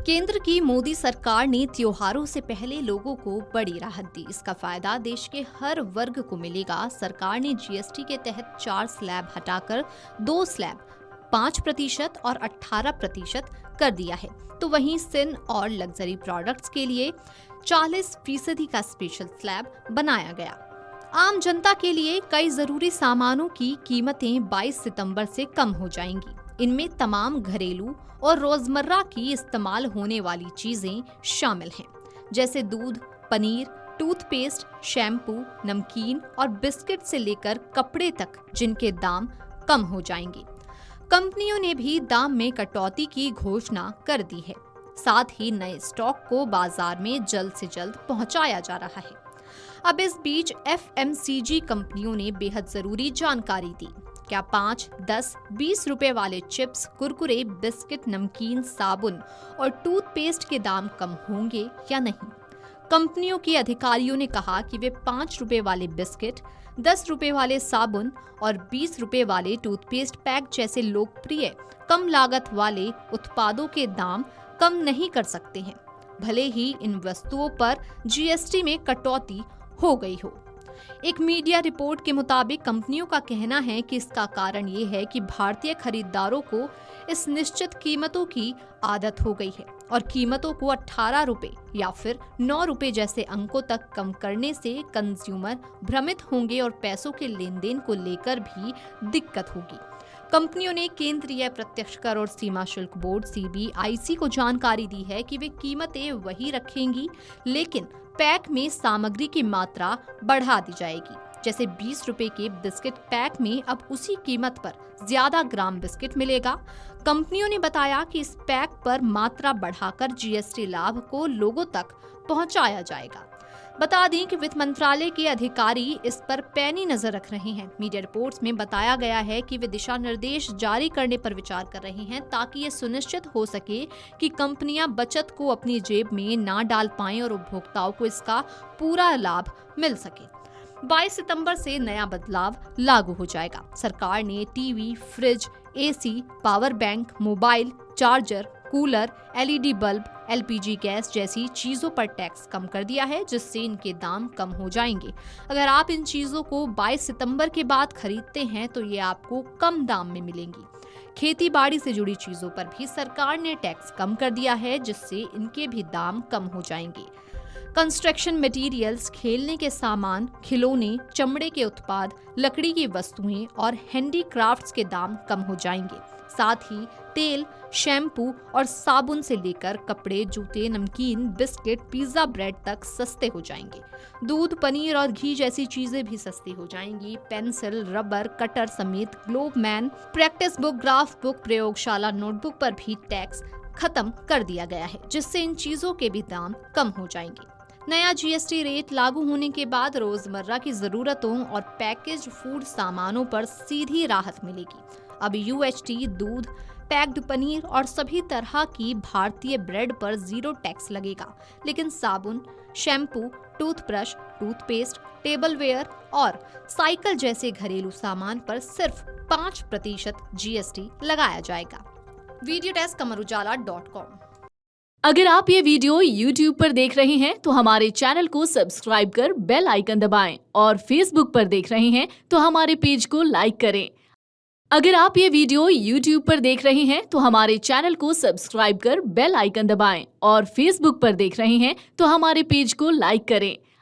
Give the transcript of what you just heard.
केंद्र की मोदी सरकार ने त्योहारों से पहले लोगों को बड़ी राहत दी। इसका फायदा देश के हर वर्ग को मिलेगा। सरकार ने जीएसटी के तहत 4 स्लैब हटाकर 2 स्लैब 5% और 18% कर दिया है। तो वहीं सिन और लग्जरी प्रोडक्ट्स के लिए 40% का स्पेशल स्लैब बनाया गया। आम जनता के लिए कई जरूरी सामानों की कीमतें 22 सितंबर से कम हो जाएंगी। इनमें तमाम घरेलू और रोजमर्रा की इस्तेमाल होने वाली चीजें शामिल हैं, जैसे दूध, पनीर, टूथपेस्ट, शैम्पू, नमकीन और बिस्किट से लेकर कपड़े तक, जिनके दाम कम हो जाएंगे। कंपनियों ने भी दाम में कटौती की घोषणा कर दी है। साथ ही नए स्टॉक को बाजार में जल्द से जल्द पहुंचाया जा रहा है। अब इस बीच एफएमसीजी कंपनियों ने बेहद जरूरी जानकारी दी। क्या 5, 10, 20 रुपए वाले चिप्स, कुरकुरे, बिस्किट, नमकीन, साबुन और टूथपेस्ट के दाम कम होंगे या नहीं? कंपनियों के अधिकारियों ने कहा कि वे 5 रुपए वाले बिस्किट, 10 रुपए वाले साबुन और 20 रुपए वाले टूथपेस्ट पैक जैसे लोकप्रिय कम लागत वाले उत्पादों के दाम कम नहीं कर सकते हैं, भले ही इन वस्तुओं पर जीएसटी में कटौती हो गई हो। एक मीडिया रिपोर्ट के मुताबिक कंपनियों का कहना है कि इसका कारण ये है कि भारतीय खरीदारों को इस निश्चित कीमतों की आदत हो गई है और कीमतों को 18 रुपए या फिर 9 रुपए जैसे अंकों तक कम करने से कंज्यूमर भ्रमित होंगे और पैसों के लेन देन को लेकर भी दिक्कत होगी। कंपनियों ने केंद्रीय प्रत्यक्ष कर और सीमा शुल्क बोर्ड सीबीआईसी को जानकारी दी है कि वे कीमतें वही रखेंगी, लेकिन पैक में सामग्री की मात्रा बढ़ा दी जाएगी। जैसे 20 रुपए के बिस्किट पैक में अब उसी कीमत पर ज्यादा ग्राम बिस्किट मिलेगा। कंपनियों ने बताया कि इस पैक पर मात्रा बढ़ाकर जीएसटी लाभ को लोगों तक पहुंचाया जाएगा। बता दें कि वित्त मंत्रालय के अधिकारी इस पर पैनी नजर रख रहे हैं। मीडिया रिपोर्ट्स में बताया गया है कि वे दिशा निर्देश जारी करने पर विचार कर रहे हैं ताकि ये सुनिश्चित हो सके कि कंपनियां बचत को अपनी जेब में ना डाल पाएं और उपभोक्ताओं को इसका पूरा लाभ मिल सके। 22 सितंबर से नया बदलाव लागू हो जाएगा। सरकार ने TV, fridge, AC, power bank, mobile, charger, cooler, LED bulb, LPG gas जैसी चीजों पर टैक्स कम कर दिया है, जिससे इनके दाम कम हो जाएंगे। अगर आप इन चीजों को 22 सितंबर के बाद खरीदते हैं तो ये आपको कम दाम में मिलेंगी। खेती बाड़ी से जुड़ी चीजों पर भी सरकार ने टैक्स कम कर दिया है, जिससे इनके भी दाम कम हो जाएंगे। कंस्ट्रक्शन मटेरियल्स, खेलने के खिलौने, चमड़े के उत्पाद, लकड़ी की वस्तुएं और हैंडीक्राफ्ट्स के दाम कम हो जाएंगे। साथ ही तेल, शैम्पू और साबुन से लेकर कपड़े, जूते, नमकीन, बिस्किट, पिज्जा, ब्रेड तक सस्ते हो जाएंगे। दूध, पनीर और घी जैसी चीजें भी सस्ती हो जाएंगी। पेंसिल, रबर, कटर समेत ग्लोबमैन, प्रैक्टिस बुक, ग्राफ बुक, प्रयोगशाला नोटबुक पर भी टैक्स खत्म कर दिया गया है, जिससे इन चीजों के भी दाम कम हो जाएंगे। नया जीएसटी रेट लागू होने के बाद रोजमर्रा की जरूरतों और पैकेज फूड सामानों पर सीधी राहत मिलेगी। अब यूएचटी, दूध, पैक्ड पनीर और सभी तरह की भारतीय ब्रेड पर 0 टैक्स लगेगा, लेकिन साबुन, शैम्पू, टूथब्रश, टूथपेस्ट, टेबलवेयर और साइकिल जैसे घरेलू सामान पर सिर्फ 5% जीएसटी लगाया जाएगा। वीडियो डेस्क कमरुजाला.com। अगर आप ये वीडियो YouTube पर देख रहे हैं तो हमारे चैनल को सब्सक्राइब कर बेल आइकन दबाएं और Facebook पर देख रहे हैं तो हमारे पेज को लाइक करें। अगर आप ये वीडियो YouTube पर देख रहे हैं तो हमारे चैनल को सब्सक्राइब कर बेल आइकन दबाएं और Facebook पर देख रहे हैं तो हमारे पेज को लाइक करें।